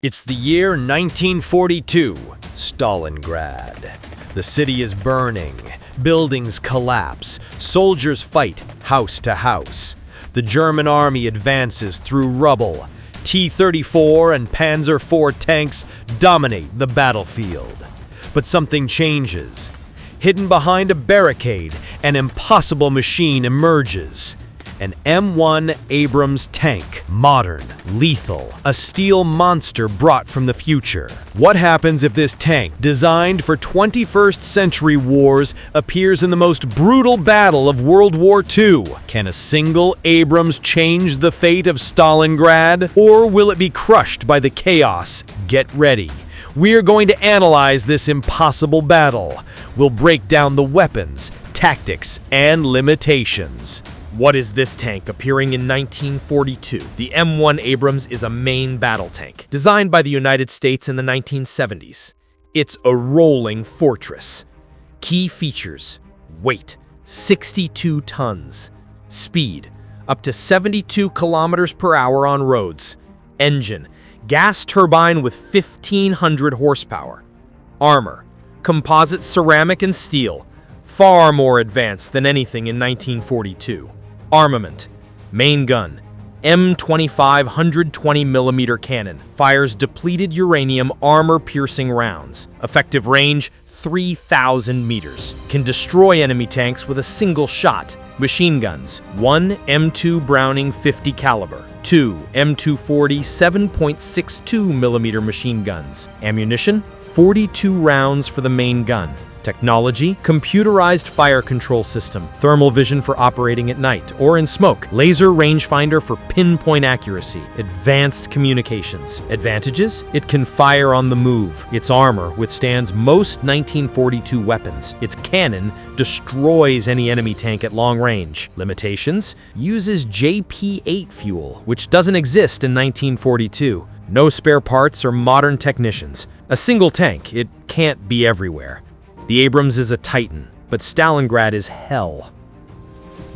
It's the year 1942, Stalingrad. The city is burning, buildings collapse, soldiers fight house to house. The German army advances through rubble. T-34 and Panzer IV tanks dominate the battlefield. But something changes. Hidden behind a barricade, an impossible machine emerges. An M1 Abrams tank, modern, lethal, a steel monster brought from the future. What happens if this tank, designed for 21st century wars, appears in the most brutal battle of World War II? Can a single Abrams change the fate of Stalingrad, or will it be crushed by the chaos? Get ready. We are going to analyze this impossible battle. We'll break down the weapons, tactics, and limitations. What is this tank appearing in 1942? The M1 Abrams is a main battle tank, designed by the United States in the 1970s. It's a rolling fortress. Key features: weight, 62 tons. Speed, up to 72 kilometers per hour on roads. Engine, gas turbine with 1,500 horsepower. Armor, composite ceramic and steel, far more advanced than anything in 1942. Armament, main gun, M25 120mm cannon, fires depleted uranium armor-piercing rounds. Effective range, 3,000 meters. Can destroy enemy tanks with a single shot. Machine guns, 1 M2 Browning 50 caliber, 2 M240 7.62mm machine guns. Ammunition, 42 rounds for the main gun. Technology, computerized fire control system, thermal vision for operating at night or in smoke, laser rangefinder for pinpoint accuracy, advanced communications. Advantages, it can fire on the move. Its armor withstands most 1942 weapons. Its cannon destroys any enemy tank at long range. Limitations, uses JP-8 fuel, which doesn't exist in 1942. No spare parts or modern technicians. A single tank, it can't be everywhere. The Abrams is a titan, but Stalingrad is hell.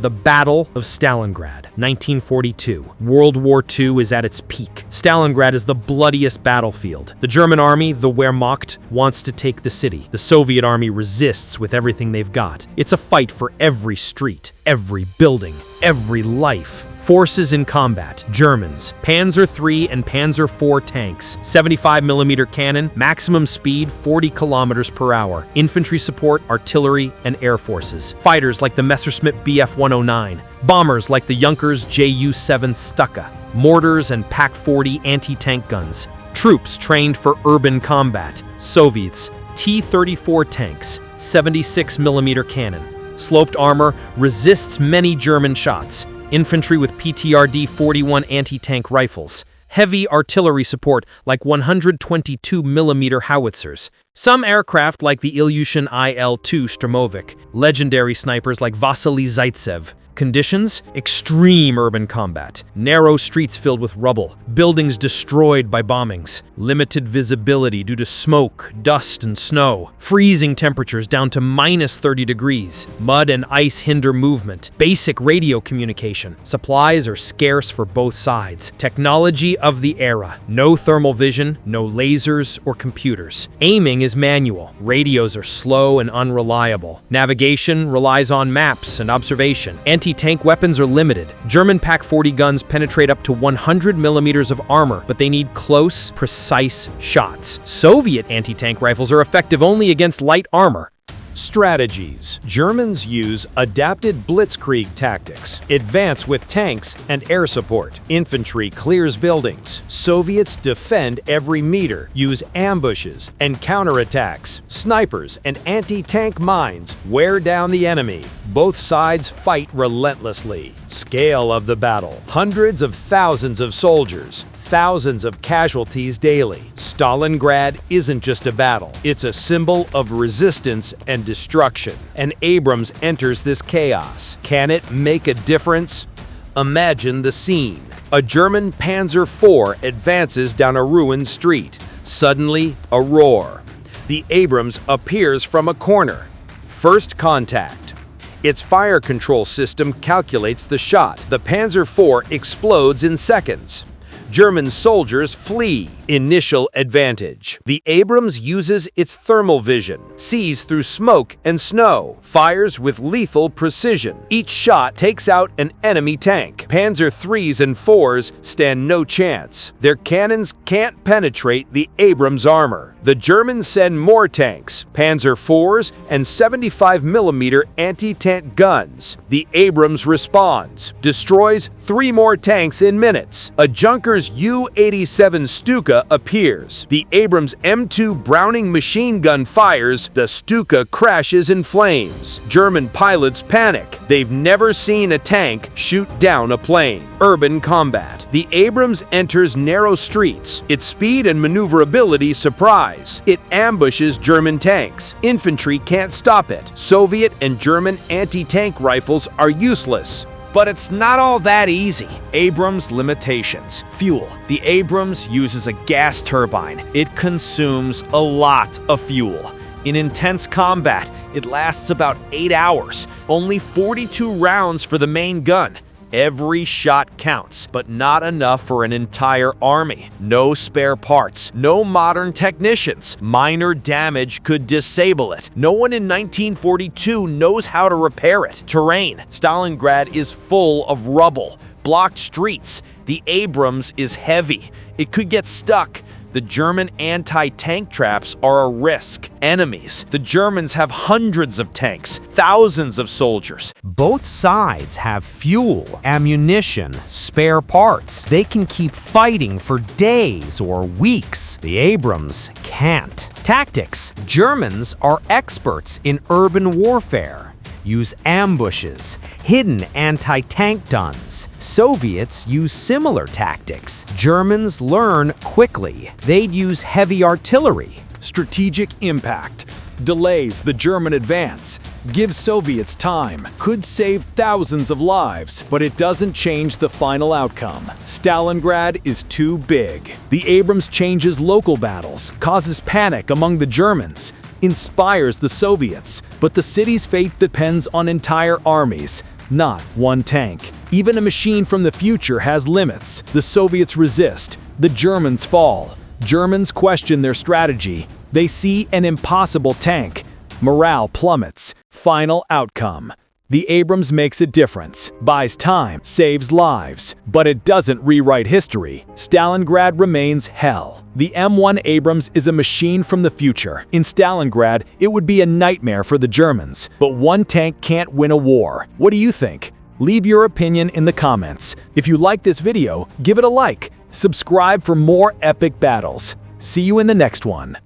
The Battle of Stalingrad, 1942. World War II is at its peak. Stalingrad is the bloodiest battlefield. The German army, the Wehrmacht, wants to take the city. The Soviet army resists with everything they've got. It's a fight for every street, every building, every life. Forces in combat: Germans, Panzer III and Panzer IV tanks, 75mm cannon, maximum speed 40 kilometers per hour, infantry support, artillery, and air forces. Fighters like the Messerschmitt Bf 109, bombers like the Junkers Ju-7 Stuka, mortars and Pak-40 anti-tank guns. Troops trained for urban combat: Soviets, T-34 tanks, 76mm cannon. Sloped armor resists many German shots. Infantry with PTRD-41 anti-tank rifles. Heavy artillery support like 122mm howitzers. Some aircraft like the Ilyushin Il-2 Sturmovik. Legendary snipers like Vasily Zaitsev. Conditions: extreme urban combat. Narrow streets filled with rubble. Buildings destroyed by bombings. Limited visibility due to smoke, dust, and snow. Freezing temperatures down to -30 degrees. Mud and ice hinder movement. Basic radio communication. Supplies are scarce for both sides. Technology of the era. No thermal vision, no lasers or computers. Aiming is manual. Radios are slow and unreliable. Navigation relies on maps and observation. Anti-tank weapons are limited. German Pak-40 guns penetrate up to 100 millimeters of armor, but they need close, precise shots. Soviet anti-tank rifles are effective only against light armor. Strategies. Germans use adapted blitzkrieg tactics, advance with tanks and air support. Infantry clears buildings. Soviets defend every meter, use ambushes and counterattacks. Snipers and anti-tank mines wear down the enemy. Both sides fight relentlessly. Scale of the battle: hundreds of thousands of soldiers, thousands of casualties daily. Stalingrad isn't just a battle, it's a symbol of resistance and destruction. And Abrams enters this chaos. Can it make a difference? Imagine the scene. A German Panzer IV advances down a ruined street. Suddenly, a roar. The Abrams appears from a corner. First contact. Its fire control system calculates the shot. The Panzer IV explodes in seconds. German soldiers flee. Initial advantage. The Abrams uses its thermal vision, sees through smoke and snow, fires with lethal precision. Each shot takes out an enemy tank. Panzer IIIs and IVs stand no chance. Their cannons can't penetrate the Abrams armor. The Germans send more tanks, Panzer IVs and 75mm anti-tank guns. The Abrams responds, destroys 3 more tanks in minutes. A Junkers U-87 Stuka appears. The Abrams M2 Browning machine gun fires. The Stuka crashes in flames. German pilots panic. They've never seen a tank shoot down a plane. Urban combat. The Abrams enters narrow streets. Its speed and maneuverability surprise. It ambushes German tanks. Infantry can't stop it. Soviet and German anti-tank rifles are useless. But it's not all that easy. Abrams limitations. Fuel. The Abrams uses a gas turbine. It consumes a lot of fuel. In intense combat, it lasts about 8 hours. Only 42 rounds for the main gun. Every shot counts, but not enough for an entire army. No spare parts, no modern technicians. Minor damage could disable it. No one in 1942 knows how to repair it. Terrain. Stalingrad is full of rubble, blocked streets. The Abrams is heavy. It could get stuck. The German anti-tank traps are a risk. Enemies. The Germans have hundreds of tanks, thousands of soldiers. Both sides have fuel, ammunition, spare parts. They can keep fighting for days or weeks. The Abrams can't. Tactics. Germans are experts in urban warfare. Use ambushes, hidden anti-tank guns. Soviets use similar tactics. Germans learn quickly. They'd use heavy artillery. Strategic impact. Delays the German advance, gives Soviets time, could save thousands of lives, but it doesn't change the final outcome. Stalingrad is too big. The Abrams changes local battles, causes panic among the Germans, inspires the Soviets, but the city's fate depends on entire armies, not one tank. Even a machine from the future has limits. The Soviets resist, the Germans fall. Germans question their strategy. They see an impossible tank. Morale plummets. Final outcome. The Abrams makes a difference, buys time, saves lives, but it doesn't rewrite history. Stalingrad remains hell. The M1 Abrams is a machine from the future. In Stalingrad, it would be a nightmare for the Germans, but one tank can't win a war. What do you think? Leave your opinion in the comments. If you like this video, give it a like. Subscribe for more epic battles. See you in the next one.